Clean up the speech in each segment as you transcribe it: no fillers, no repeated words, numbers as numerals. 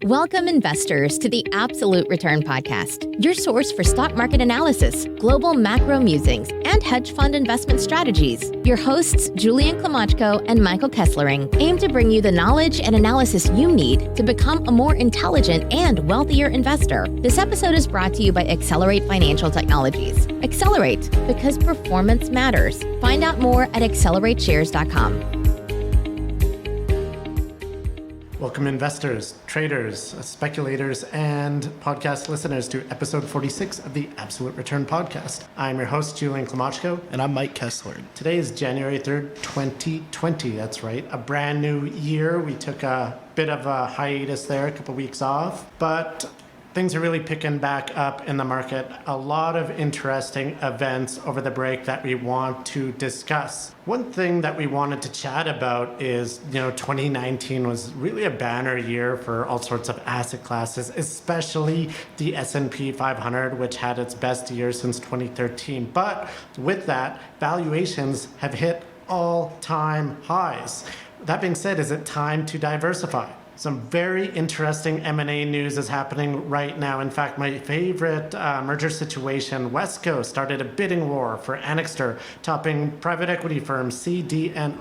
Welcome, investors, to the Absolute Return Podcast, your source for stock market analysis, global macro musings, and hedge fund investment strategies. Your hosts, Julian Klimachko and Michael Kesslering, aim to bring you the knowledge and analysis you need to become a more intelligent and wealthier investor. This episode is brought to you by Accelerate Financial Technologies. Accelerate, because performance matters. Find out more at accelerateshares.com. Welcome, investors, traders, speculators, and podcast listeners to episode 46 of the Absolute Return Podcast. I'm your host, Julian Klimachko. And I'm Mike Kessler. Today is January 3rd, 2020. That's right, a brand new year. We took a bit of a hiatus there, a couple weeks off, but things are really picking back up in the market. A lot of interesting events over the break that we want to discuss. One thing that we wanted to chat about is, 2019 was really a banner year for all sorts of asset classes, especially the S&P 500, which had its best year since 2013. But with that, valuations have hit all-time highs. That being said, is it time to diversify? Some very interesting M&A news is happening right now. In fact, my favorite merger situation, Wesco, started a bidding war for Anixter, topping private equity firm CD&amp.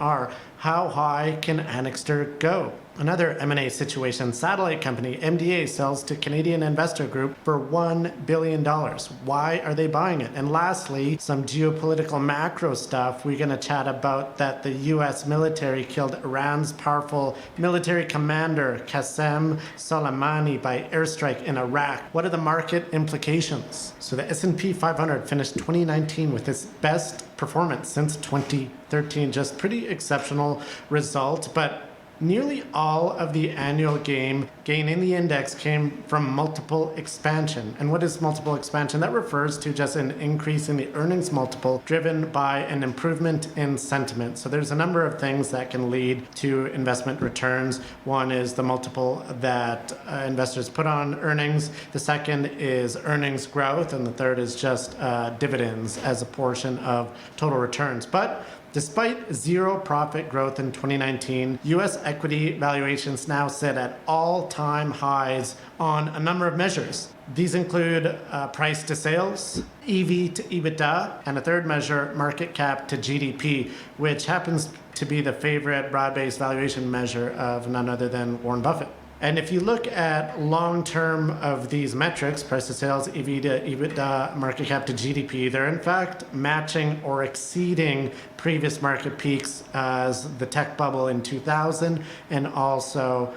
How high can Anixter go? Another M&A situation, satellite company MDA sells to Canadian investor group for $1 billion. Why are they buying it? And lastly, some geopolitical macro stuff. We're going to chat about that the U.S. military killed Iran's powerful military commander Qasem Soleimani by airstrike in Iraq. What are the market implications? So the S&P 500 finished 2019 with its best performance since 2013. Just pretty exceptional result, but nearly all of the annual gain in the index came from multiple expansion. And what is multiple expansion? That refers to just an increase in the earnings multiple driven by an improvement in sentiment. So there's a number of things that can lead to investment returns. One is the multiple that investors put on earnings. The second is earnings growth. And the third is just dividends as a portion of total returns. But despite zero profit growth in 2019, U.S. equity valuations now sit at all-time highs on a number of measures. These include price to sales, EV to EBITDA, and a third measure, market cap to GDP, which happens to be the favorite broad-based valuation measure of none other than Warren Buffett. And if you look at long-term of these metrics, price to sales, EV to EBITDA, market cap to GDP, they're in fact matching or exceeding previous market peaks as the tech bubble in 2000 and also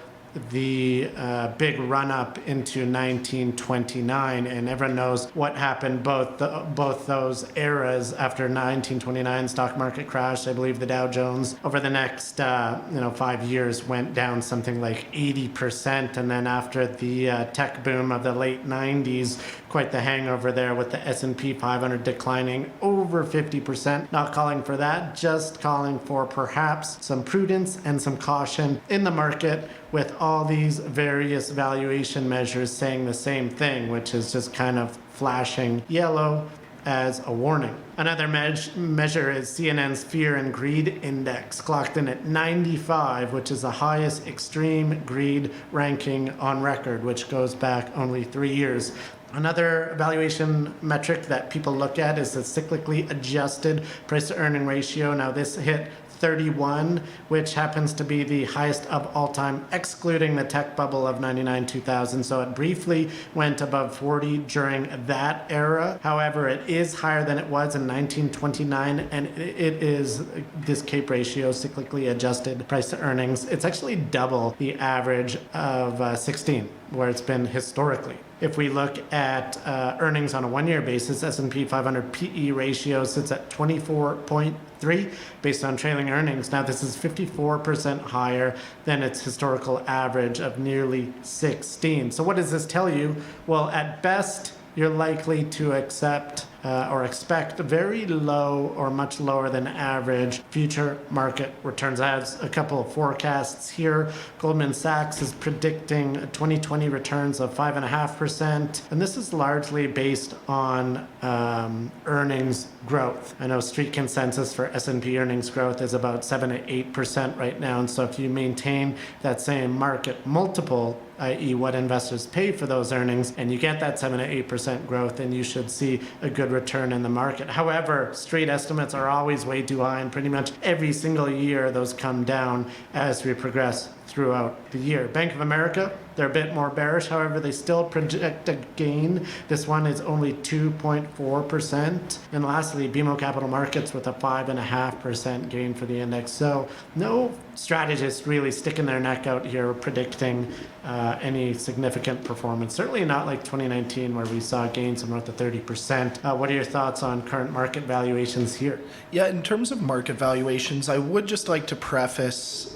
the big run-up into 1929, and everyone knows what happened both those eras. After 1929 stock market crash, I believe the Dow Jones over the next 5 years went down something like 80%, and then after the tech boom of the late 90s, quite the hangover there with the S&P 500 declining over 50%. Not calling for that, just calling for perhaps some prudence and some caution in the market, with all these various valuation measures saying the same thing, which is just kind of flashing yellow as a warning. Another measure is CNN's Fear and Greed Index, clocked in at 95, which is the highest extreme greed ranking on record, which goes back only 3 years. Another valuation metric that people look at is the cyclically adjusted price to earning ratio. Now this hit 31, which happens to be the highest of all time, excluding the tech bubble of 99-2000. So it briefly went above 40 during that era. However, it is higher than it was in 1929, and it is this CAPE ratio, cyclically adjusted price to earnings. It's actually double the average of 16, where it's been historically. If we look at earnings on a one-year basis, S&P 500 PE ratio sits at 24.3 based on trailing earnings. Now, this is 54% higher than its historical average of nearly 16. So what does this tell you? Well, at best, you're likely to accept or expect very low or much lower than average future market returns. I have a couple of forecasts here. Goldman Sachs is predicting 2020 returns of 5.5%, and this is largely based on earnings growth. I know street consensus for S&P earnings growth is about 7 to 8% right now, and so if you maintain that same market multiple, i.e. what investors pay for those earnings, and you get that 7 to 8% growth, then you should see a good return in the market. However, street estimates are always way too high, and pretty much every single year those come down as we progress throughout the year. Bank of America, they're a bit more bearish. However, they still project a gain. This one is only 2.4%. And lastly, BMO Capital Markets with a 5.5% gain for the index. So no strategist really sticking their neck out here predicting any significant performance. Certainly not like 2019 where we saw gains of north of 30%. What are your thoughts on current market valuations here? Yeah, in terms of market valuations, I would just like to preface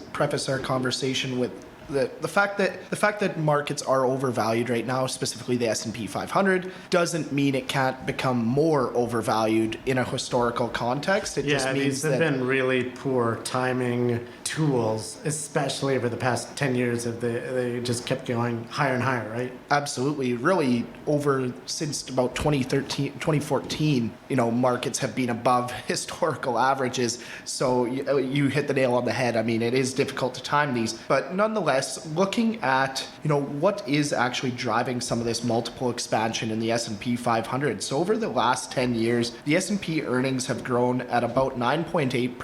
our conversation with the fact that markets are overvalued right now, specifically the S&P 500, doesn't mean it can't become more overvalued in a historical context. It just means these have been really poor timing tools, especially over the past 10 years. They just kept going higher and higher, right? Absolutely. Really, over since about 2014, markets have been above historical averages. So you hit the nail on the head. I mean, it is difficult to time these, but nonetheless, looking at what is actually driving some of this multiple expansion in the S&P 500. So over the last 10 years, the S&P earnings have grown at about 9.8%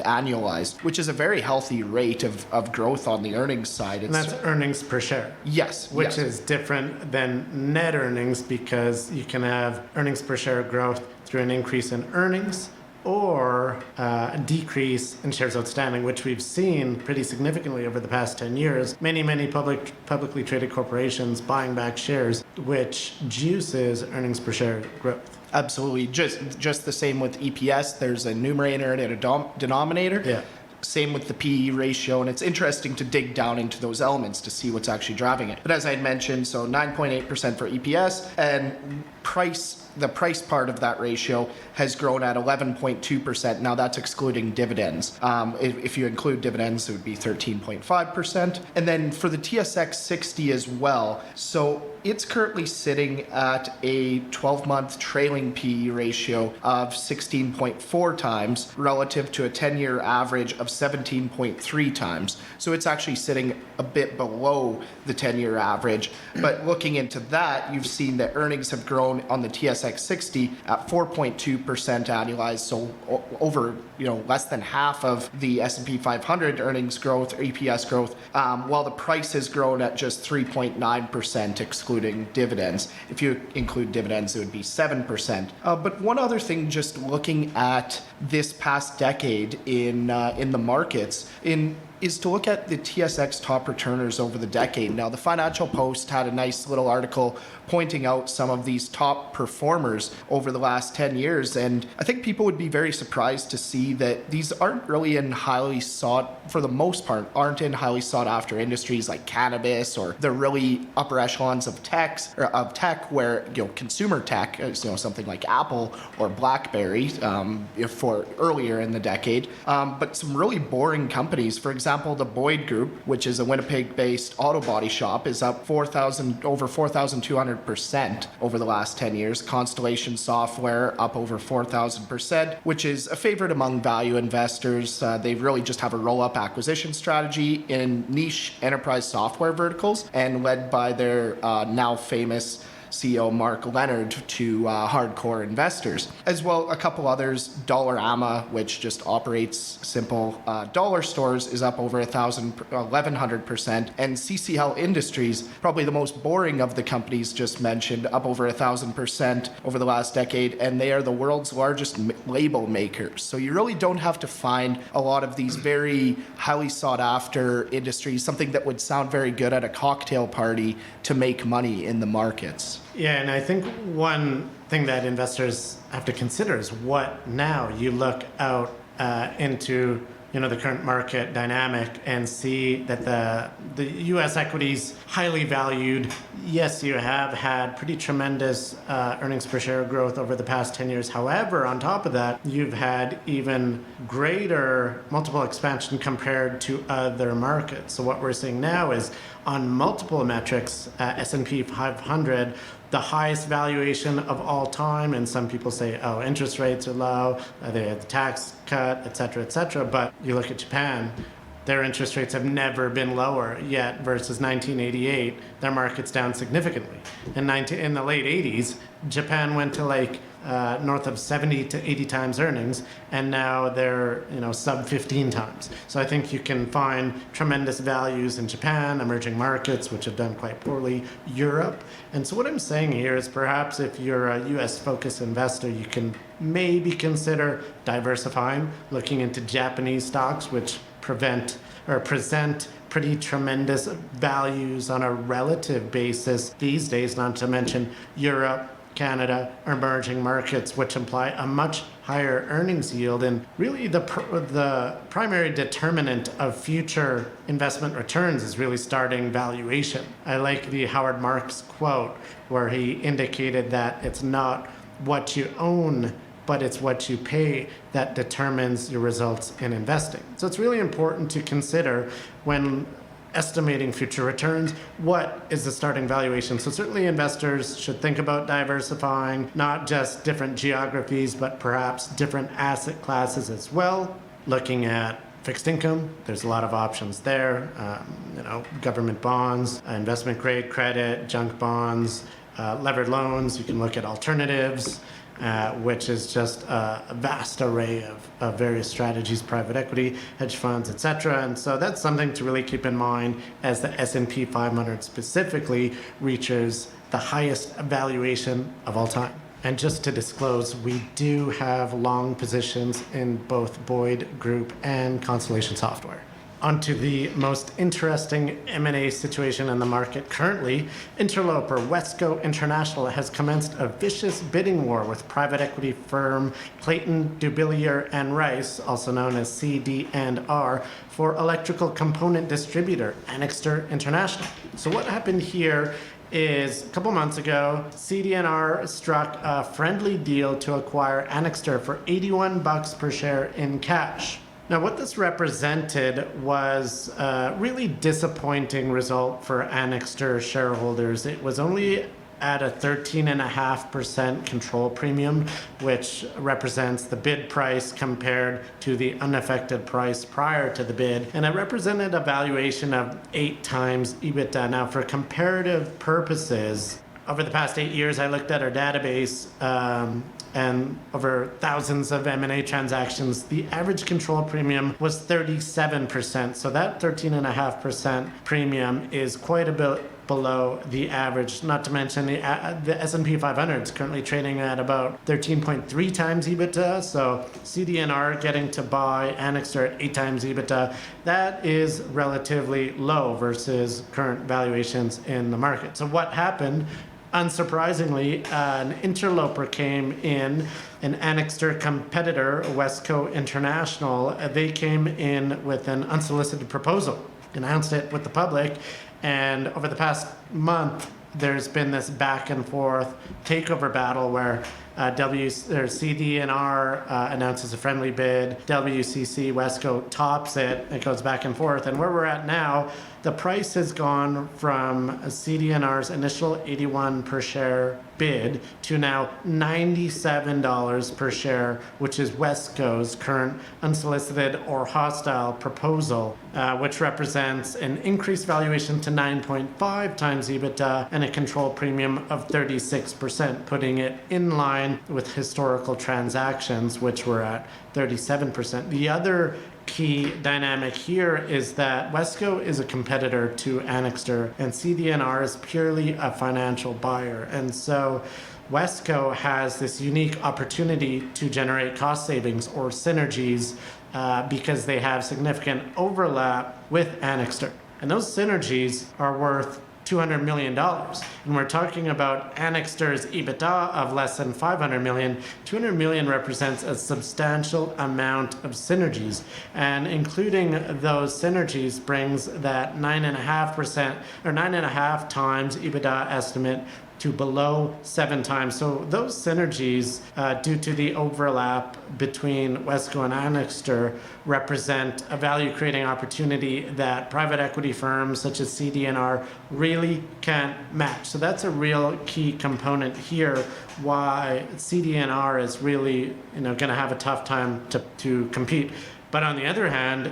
annualized, which is a very healthy rate of growth on the earnings side. And that's earnings per share. Yes. Which is different than net earnings, because you can have earnings per share growth through an increase in earnings or a decrease in shares outstanding, which we've seen pretty significantly over the past 10 years. Many publicly traded corporations buying back shares, which juices earnings per share growth. Absolutely. Just the same with EPS. There's a numerator and a denominator. Yeah. Same with the PE ratio, and it's interesting to dig down into those elements to see what's actually driving it. But as I had mentioned, so 9.8% for EPS, and the price part of that ratio has grown at 11.2%. Now that's excluding dividends. If you include dividends, it would be 13.5%. And then for the TSX 60 as well, so it's currently sitting at a 12-month trailing PE ratio of 16.4 times relative to a 10-year average of 17.3 times. So it's actually sitting a bit below the 10-year average. But looking into that, you've seen that earnings have grown on the TSX 60 at 4.2% annualized, so over less than half of the S&P 500 earnings growth or EPS growth, while the price has grown at just 3.9% excluding dividends. If you include dividends, it would be 7%. But one other thing, just looking at this past decade in the markets, is to look at the TSX top returners over the decade. Now, the Financial Post had a nice little article pointing out some of these top performers over the last 10 years, and I think people would be very surprised to see that these aren't really in for the most part, aren't in highly sought after industries like cannabis or the really upper echelons of tech, where consumer tech, something like Apple or BlackBerry, for earlier in the decade, but some really boring companies. For example, the Boyd Group, which is a Winnipeg-based auto body shop, is up over 4,200% over the last 10 years. Constellation Software up over 4,000%, which is a favorite among value investors. They really just have a roll-up acquisition strategy in niche enterprise software verticals, and led by their now famous CEO Mark Leonard to hardcore investors. As well, a couple others, Dollarama, which just operates simple dollar stores, is up over 1,100%, and CCL Industries, probably the most boring of the companies just mentioned, up over 1,000% over the last decade, and they are the world's largest label makers. So you really don't have to find a lot of these very highly sought after industries, something that would sound very good at a cocktail party, to make money in the markets. Yeah, and I think one thing that investors have to consider is what now you look out into the current market dynamic and see that the U.S. equities highly valued. Yes, you have had pretty tremendous earnings per share growth over the past 10 years. However, on top of that, you've had even greater multiple expansion compared to other markets. So what we're seeing now is on multiple metrics, S&P 500, the highest valuation of all time, and some people say, oh, interest rates are low, they had the tax cut, et cetera, but you look at Japan, their interest rates have never been lower yet versus 1988. Their market's down significantly. In the late 80s, Japan went to like north of 70 to 80 times earnings, and now they're sub 15 times. So I think you can find tremendous values in Japan, emerging markets, which have done quite poorly, Europe. And so what I'm saying here is perhaps if you're a US focused investor, you can maybe consider diversifying, looking into Japanese stocks, which present pretty tremendous values on a relative basis these days, not to mention Europe, Canada, or emerging markets, which imply a much higher earnings yield. And really the primary determinant of future investment returns is really starting valuation. I like the Howard Marks quote where he indicated that it's not what you own, but it's what you pay that determines your results in investing. So it's really important to consider when estimating future returns, what is the starting valuation? So certainly investors should think about diversifying, not just different geographies, but perhaps different asset classes as well. Looking at fixed income, there's a lot of options there. Government bonds, investment grade credit, junk bonds, levered loans. You can look at alternatives, which is just a vast array of various strategies, private equity, hedge funds, etc. And so that's something to really keep in mind as the S&P 500 specifically reaches the highest valuation of all time. And just to disclose, we do have long positions in both Boyd Group and Constellation Software. Onto the most interesting M&A situation in the market currently. Interloper Wesco International has commenced a vicious bidding war with private equity firm Clayton, Dubilier and Rice, also known as CD&R, for electrical component distributor Anixter International. So what happened here is a couple months ago, CD&R struck a friendly deal to acquire Anixter for $81 per share in cash. Now, what this represented was a really disappointing result for Anixter shareholders. It was only at a 13.5% control premium, which represents the bid price compared to the unaffected price prior to the bid. And it represented a valuation of 8 times EBITDA. Now, for comparative purposes, over the past 8 years, I looked at our database, and over thousands of M&A transactions, the average control premium was 37%. So that 13.5% premium is quite a bit below the average, not to mention the S&P 500 is currently trading at about 13.3 times EBITDA. So CD&R getting to buy Anixter at 8 times EBITDA, that is relatively low versus current valuations in the market. So what happened? Unsurprisingly, an interloper came in, an Anixter competitor, Wesco International. They came in with an unsolicited proposal, announced it with the public, and over the past month, there's been this back and forth takeover battle where CD&R announces a friendly bid, WCC, Wesco tops it, it goes back and forth. And where we're at now, the price has gone from CD&R's initial 81 per share bid to now $97 per share, which is Wesco's current unsolicited or hostile proposal, which represents an increased valuation to 9.5 times EBITDA and a control premium of 36%, putting it in line with historical transactions, which were at 37%. The other key dynamic here is that Wesco is a competitor to Anixter and CD&R is purely a financial buyer. And so Wesco has this unique opportunity to generate cost savings or synergies because they have significant overlap with Anixter. And those synergies are worth $200 million. And we're talking about Anixter's EBITDA of less than $500 million. $200 million represents a substantial amount of synergies. And including those synergies brings that 9.5% or 9.5 times EBITDA estimate to below 7 times. So those synergies, due to the overlap between Wesco and Anixter, represent a value-creating opportunity that private equity firms such as CD&R really can't match. So that's a real key component here why CD&R is really going to have a tough time to compete. But on the other hand,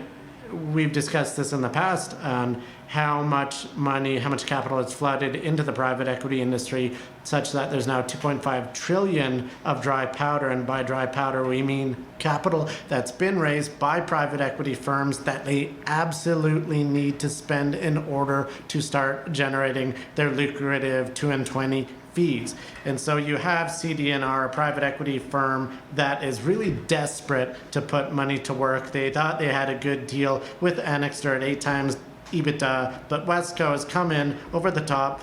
we've discussed this in the past on how much money, how much capital is flooded into the private equity industry, such that there's now 2.5 trillion of dry powder. And by dry powder, we mean capital that's been raised by private equity firms that they absolutely need to spend in order to start generating their lucrative 2 and 20 fees. And so you have CD&R, a private equity firm that is really desperate to put money to work. They thought they had a good deal with Anixter at 8 times EBITDA, but Wesco has come in over the top,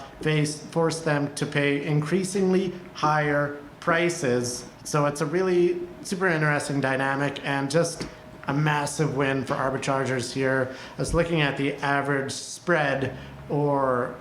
forced them to pay increasingly higher prices. So it's a really super interesting dynamic and just a massive win for arbitrageurs here. I was looking at the average spread or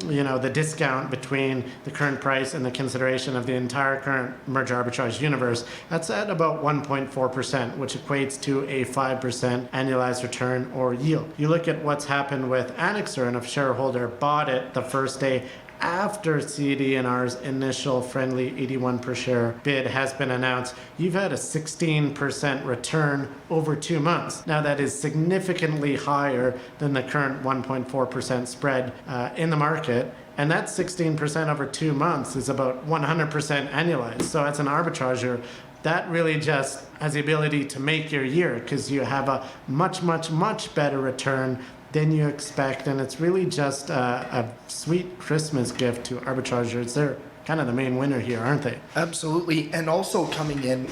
the discount between the current price and the consideration of the entire current merger arbitrage universe. That's at about 1.4%, which equates to a 5% annualized return or yield. You look at what's happened with Anixter, and if a shareholder bought it the first day after CD&R's initial friendly 81 per share bid has been announced, you've had a 16% return over 2 months. Now that is significantly higher than the current 1.4% spread in the market. And that 16% over 2 months is about 100% annualized. So as an arbitrager, that really just has the ability to make your year because you have a much, much, much better return than you expect, and it's really just a sweet Christmas gift to arbitrageurs. They're kind of the main winner here, aren't they? Absolutely, and also coming in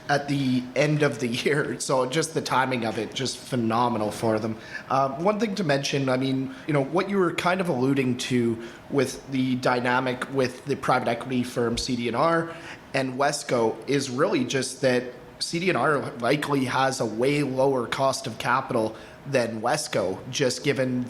at the end of the year, so just the timing of it, just phenomenal for them. One thing to mention, what you were kind of alluding to with the dynamic with the private equity firm CD&R and Wesco is really just that CD&R likely has a way lower cost of capital than Wesco, just given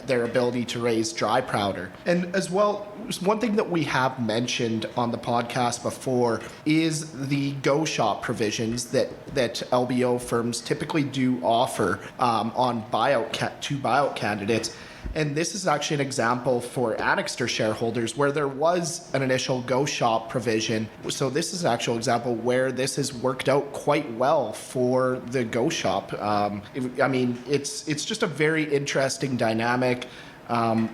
their ability to raise dry powder. And as well, one thing that we have mentioned on the podcast before is the go shop provisions that LBO firms typically do offer on buyout candidates. And this is actually an example for Anixter shareholders where there was an initial go shop provision. So this is an actual example where this has worked out quite well for the go shop. It's just a very interesting dynamic. A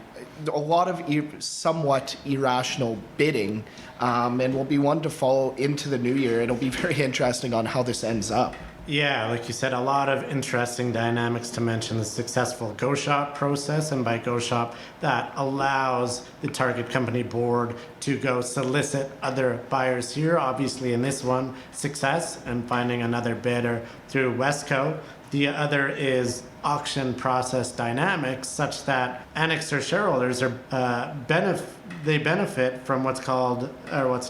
lot of somewhat irrational bidding, and will be one to follow into the new year. It'll be very interesting on how this ends up. Yeah, like you said, a lot of interesting dynamics to mention. The successful go shop process, and by go shop, that allows the target company board to go solicit other buyers here. Obviously, in this one, success and finding another bidder through Wesco. The other is auction process dynamics, such that Anixter shareholders benefit from what's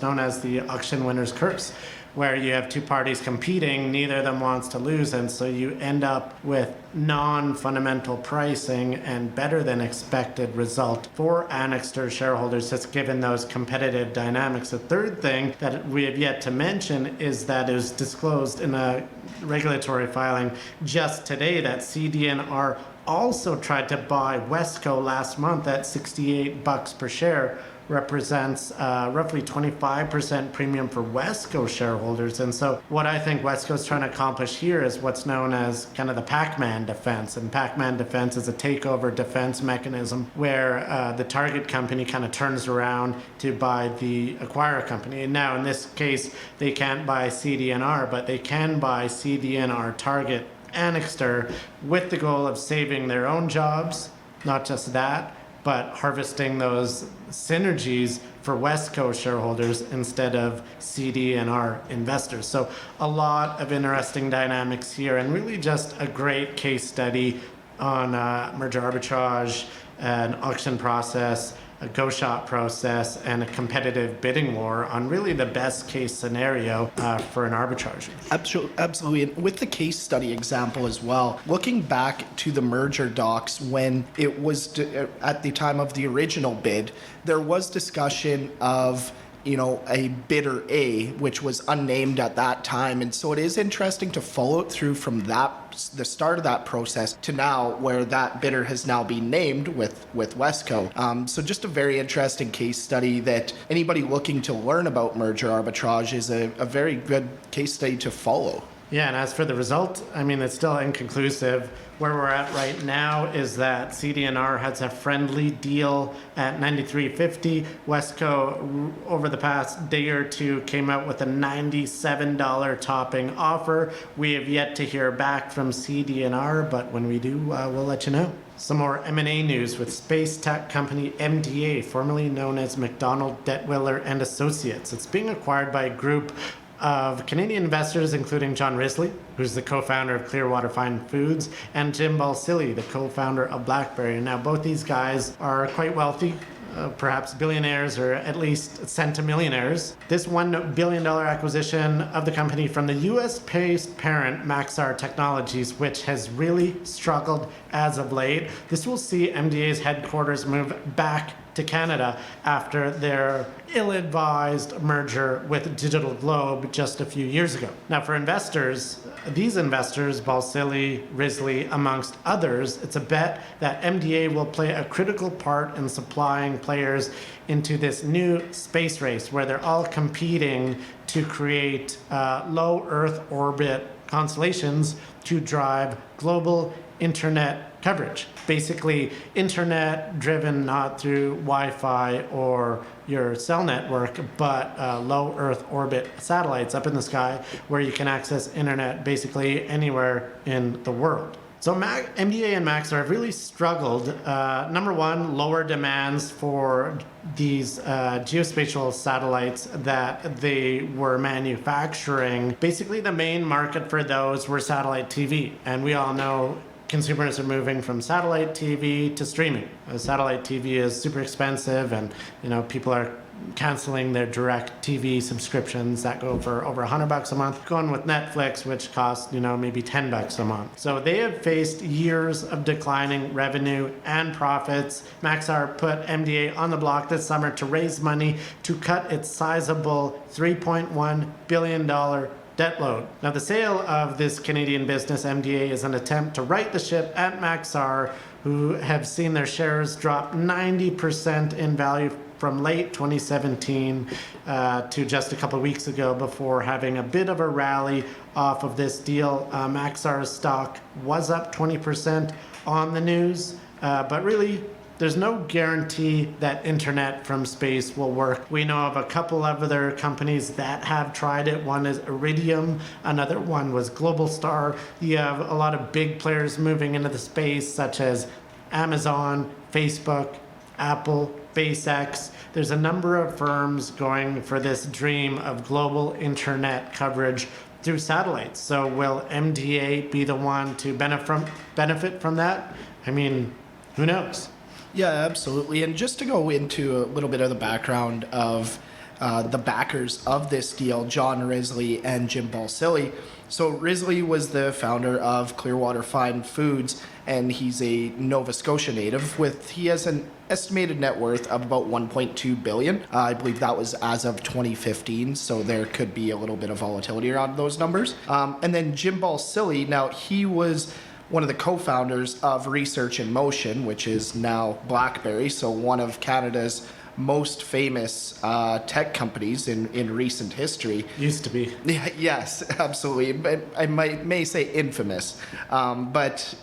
known as the auction winner's curse, where you have two parties competing, neither of them wants to lose, and so you end up with non-fundamental pricing and better than expected result for Anixter shareholders, just given those competitive dynamics. The third thing that we have yet to mention is that it was disclosed in a regulatory filing just today that CD&R also tried to buy Wesco last month at $68 per share, represents roughly 25% premium for Wesco shareholders. And so what I think Wesco's trying to accomplish here is what's known as kind of the Pac-Man defense. And Pac-Man defense is a takeover defense mechanism where the target company kind of turns around to buy the acquirer company. And now in this case, they can't buy CD&R, but they can buy CD&R target Anixter with the goal of saving their own jobs, not just that, but harvesting those synergies for Wesco shareholders instead of CD&R investors. So a lot of interesting dynamics here, and really just a great case study on merger arbitrage, an auction process, a go shop process, and a competitive bidding war on really the best case scenario for an arbitrager. Absolutely. And with the case study example as well, looking back to the merger docs when it was at the time of the original bid, there was discussion of a bidder A, which was unnamed at that time. And so it is interesting to follow it through from the start of that process to now where that bidder has now been named with Wesco. So just a very interesting case study that anybody looking to learn about merger arbitrage is a very good case study to follow. Yeah, and as for the result, I mean, it's still inconclusive. Where we're at right now is that CD&R has a friendly deal at $93.50. Wesco, over the past day or two, came out with a $97 topping offer. We have yet to hear back from CD&R, but when we do, we'll let you know. Some more M&A news with space tech company MDA, formerly known as McDonald Detwiller and Associates. It's being acquired by a group of Canadian investors, including John Risley, who's the co-founder of Clearwater Fine Foods, and Jim Balsillie, the co-founder of BlackBerry. Now, both these guys are quite wealthy, perhaps billionaires or at least centimillionaires. This $1 billion acquisition of the company from the US-based parent Maxar Technologies, which has really struggled as of late. This will see MDA's headquarters move back to Canada after their ill-advised merger with Digital Globe just a few years ago. Now, for investors, these investors, Balsillie, Risley, amongst others, it's a bet that MDA will play a critical part in supplying players into this new space race where they're all competing to create low Earth orbit constellations to drive global internet coverage. Basically, internet driven not through Wi-Fi or your cell network, but low Earth orbit satellites up in the sky where you can access internet basically anywhere in the world. So MDA and Maxar have really struggled. Number one, lower demands for these geospatial satellites that they were manufacturing. Basically, the main market for those were satellite TV. And we all know consumers are moving from satellite TV to streaming. Satellite TV is super expensive, and people are canceling their direct TV subscriptions that go for over $100 a month, going with Netflix, which costs maybe $10 a month. So they have faced years of declining revenue and profits. Maxar put MDA on the block this summer to raise money to cut its sizable $3.1 billion debt load. Now, the sale of this Canadian business, MDA, is an attempt to right the ship at Maxar, who have seen their shares drop 90% in value from late 2017 to just a couple of weeks ago before having a bit of a rally off of this deal. Maxar's stock was up 20% on the news, but really, there's no guarantee that internet from space will work. We know of a couple of other companies that have tried it. One is Iridium, another one was Globalstar. You have a lot of big players moving into the space, such as Amazon, Facebook, Apple, SpaceX. There's a number of firms going for this dream of global internet coverage through satellites. So will MDA be the one to benefit from that? I mean, who knows? Yeah, absolutely. And just to go into a little bit of the background of the backers of this deal, John Risley and Jim Balsillie. So Risley was the founder of Clearwater Fine Foods, and he's a Nova Scotia native. He has an estimated net worth of about $1.2 billion. I believe that was as of 2015, so there could be a little bit of volatility around those numbers. And then Jim Balsillie, now he was one of the co-founders of Research in Motion, which is now BlackBerry, so one of Canada's most famous tech companies in recent history. Used to be. Yes, absolutely. I may say infamous, but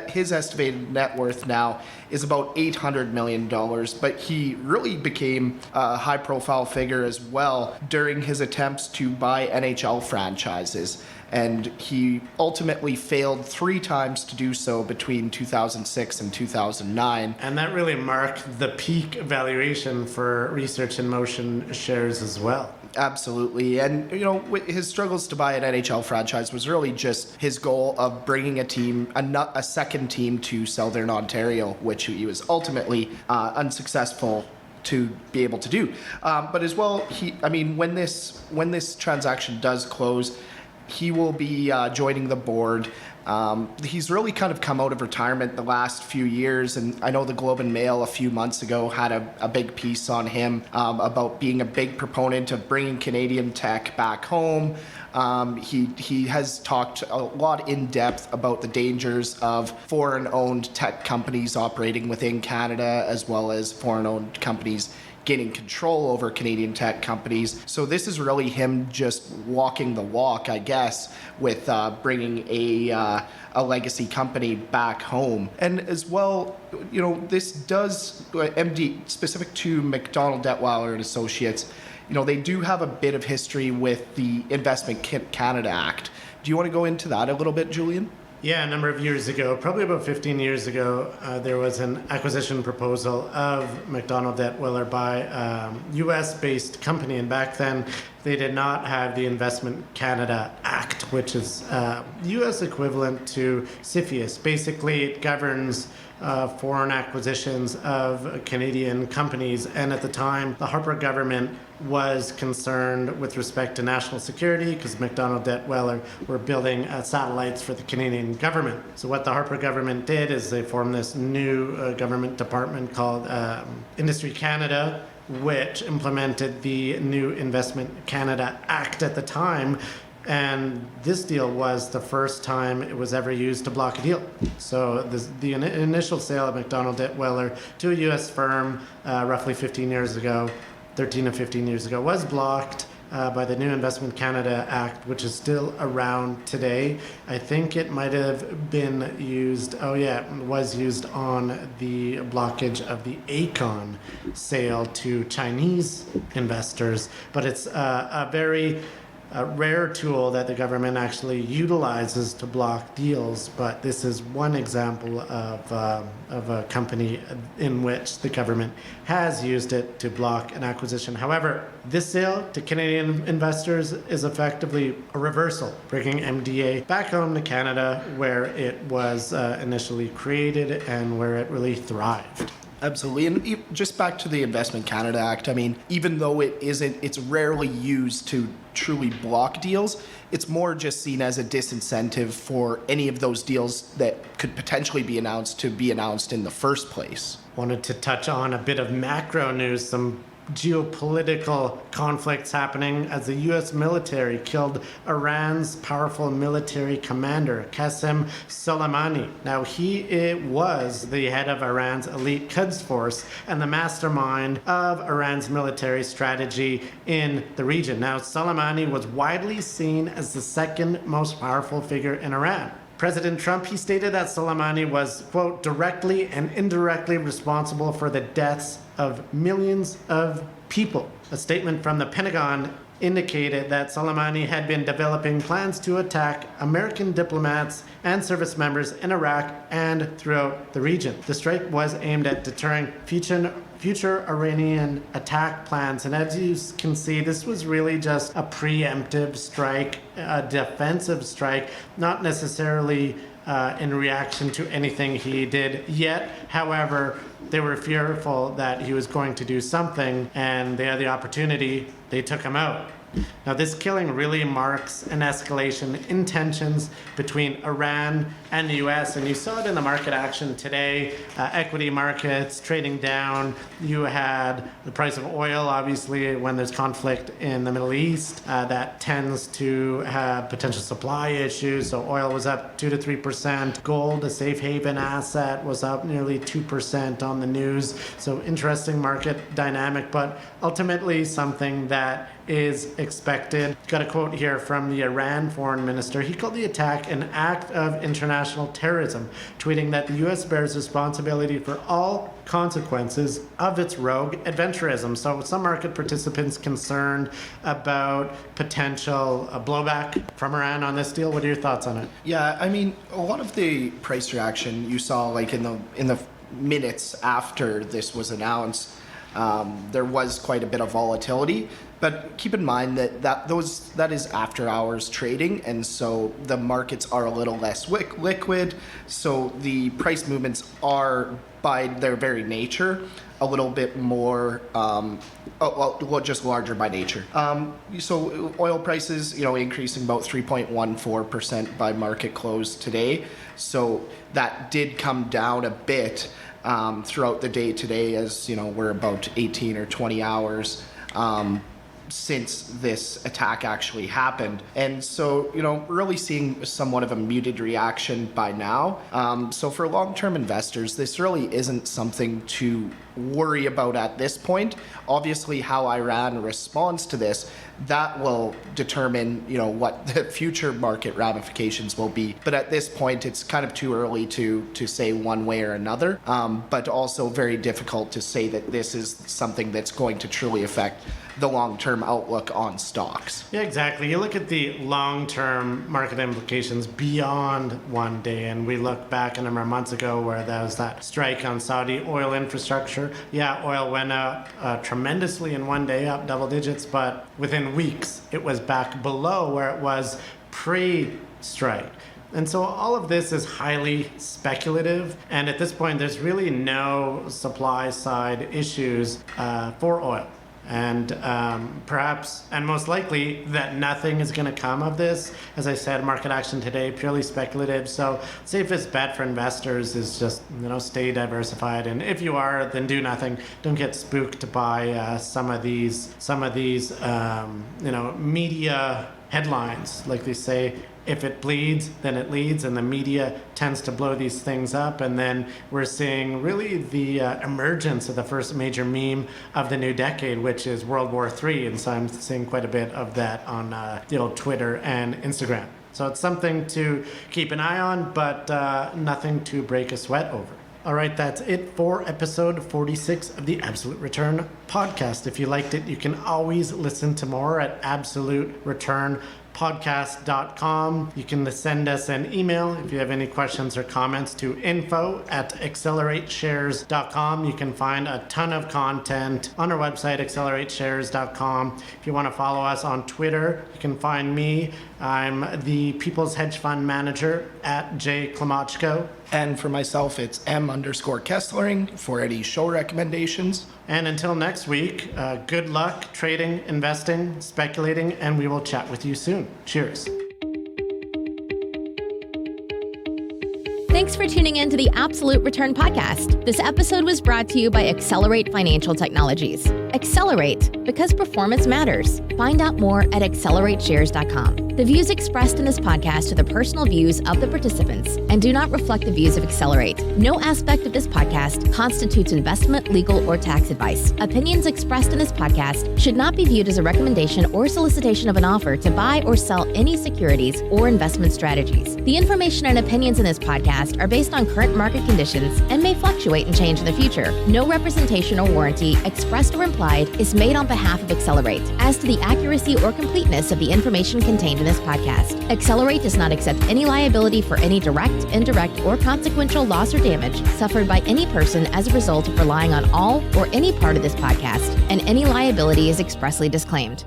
his estimated net worth now is about $800 million. But he really became a high-profile figure as well during his attempts to buy NHL franchises. And he ultimately failed 3 times to do so between 2006 and 2009. And that really marked the peak valuation for Research in Motion shares as well. Absolutely. And, his struggles to buy an NHL franchise was really just his goal of bringing a second team to Southern Ontario, which he was ultimately unsuccessful to be able to do. But as well, when this transaction does close, he will be joining the board. He's really kind of come out of retirement the last few years, and I know the Globe and Mail a few months ago had a big piece on him about being a big proponent of bringing Canadian tech back home. He has talked a lot in depth about the dangers of foreign-owned tech companies operating within Canada, as well as foreign-owned companies gaining control over Canadian tech companies. So this is really him just walking the walk, I guess, with bringing a legacy company back home. And as well, this does, MD, specific to McDonald Detweiler and Associates, they do have a bit of history with the Investment Canada Act. Do you want to go into that a little bit, Julian? Yeah, a number of years ago, probably about 15 years ago, there was an acquisition proposal of McDonald Detweiler by a US-based company. And back then, they did not have the Investment Canada Act, which is US equivalent to CFIUS. Basically, it governs foreign acquisitions of Canadian companies. And at the time, the Harper government was concerned with respect to national security because McDonald Detweiler were building satellites for the Canadian government. So what the Harper government did is they formed this new government department called Industry Canada, which implemented the new Investment Canada Act at the time. And this deal was the first time it was ever used to block a deal. So the initial sale of McDonald Detweiler to a U.S. firm roughly 13 to 15 years ago, was blocked by the new Investment Canada Act, which is still around today. I think it might have been used, was used on the blockage of the Aecon sale to Chinese investors. But it's a very rare tool that the government actually utilizes to block deals, but this is one example of a company in which the government has used it to block an acquisition. However, this sale to Canadian investors is effectively a reversal, bringing MDA back home to Canada where it was initially created and where it really thrived. Absolutely. And just back to the Investment Canada Act, I mean, even though it's rarely used to truly block deals, it's more just seen as a disincentive for any of those deals that could potentially be announced to be announced in the first place. Wanted to touch on a bit of macro news, some geopolitical conflicts happening as the U.S. military killed Iran's powerful military commander, Qasem Soleimani. Now, he was the head of Iran's elite Quds force and the mastermind of Iran's military strategy in the region. Now, Soleimani was widely seen as the second most powerful figure in Iran. President Trump, he stated that Soleimani was, quote, directly and indirectly responsible for the deaths of millions of people. A statement from the Pentagon indicated that Soleimani had been developing plans to attack American diplomats and service members in Iraq and throughout the region. The strike was aimed at deterring future Iranian attack plans. And as you can see, this was really just a preemptive strike, a defensive strike, not necessarily in reaction to anything he did yet. However, they were fearful that he was going to do something, and they had the opportunity. They took him out. Now, this killing really marks an escalation in tensions between Iran and the U.S., and you saw it in the market action today. Equity markets trading down. You had the price of oil, obviously, when there's conflict in the Middle East, that tends to have potential supply issues. So oil was up 2 to 3%. Gold, a safe haven asset, was up nearly 2% on the news. So interesting market dynamic, but ultimately something that is expected. Got a quote here from the Iran foreign minister. He called the attack an act of international terrorism, tweeting that the U.S. bears responsibility for all consequences of its rogue adventurism. So some market participants concerned about potential blowback from Iran on this deal. What are your thoughts on it? Yeah, I mean, a lot of the price reaction you saw like in the minutes after this was announced, there was quite a bit of volatility. But keep in mind that is after hours trading, and so the markets are a little less liquid. So the price movements are, by their very nature, a little bit more, just larger by nature. So oil prices, increasing about 3.14% by market close today. So that did come down a bit throughout the day today, as we're about 18 or 20 hours. since this attack actually happened. And so, really seeing somewhat of a muted reaction by now. So for long-term investors, this really isn't something to worry about at this point. Obviously, how Iran responds to this, that will determine, what the future market ramifications will be. But at this point, it's kind of too early to say one way or another, but also very difficult to say that this is something that's going to truly affect the long-term outlook on stocks. Yeah, exactly. You look at the long-term market implications beyond one day, and we look back a number of months ago where there was that strike on Saudi oil infrastructure. Yeah, oil went up tremendously in one day, up double digits, but within weeks it was back below where it was pre-strike. And so all of this is highly speculative, and at this point there's really no supply side issues for oil. And perhaps, and most likely, that nothing is going to come of this. As I said, market action today, purely speculative. So safest bet for investors is just, stay diversified. And if you are, then do nothing. Don't get spooked by some of these, media headlines. Like they say, if it bleeds, then it leads, and the media tends to blow these things up. And then we're seeing really the emergence of the first major meme of the new decade, which is World War III. And so I'm seeing quite a bit of that on the old Twitter and Instagram. So it's something to keep an eye on, but nothing to break a sweat over. All right, that's it for episode 46 of the Absolute Return podcast. If you liked it, you can always listen to more at absolutereturnpodcast.com. You can send us an email if you have any questions or comments to info@accelerateshares.com. You can find a ton of content on our website, accelerateshares.com. If you want to follow us on Twitter, you can find me. I'm the People's Hedge Fund Manager at @JKlamachko. And for myself, it's M_Kesslering for any show recommendations. And until next week, good luck trading, investing, speculating, and we will chat with you soon. Cheers. Thanks for tuning in to the Absolute Return Podcast. This episode was brought to you by Accelerate Financial Technologies. Accelerate, because performance matters. Find out more at accelerateshares.com. The views expressed in this podcast are the personal views of the participants and do not reflect the views of Accelerate. No aspect of this podcast constitutes investment, legal, or tax advice. Opinions expressed in this podcast should not be viewed as a recommendation or solicitation of an offer to buy or sell any securities or investment strategies. The information and opinions in this podcast are based on current market conditions and may fluctuate and change in the future. No representation or warranty, expressed or implied, is made on behalf of Accelerate as to the accuracy or completeness of the information contained in this podcast. Accelerate does not accept any liability for any direct, indirect, or consequential loss or damage suffered by any person as a result of relying on all or any part of this podcast, and any liability is expressly disclaimed.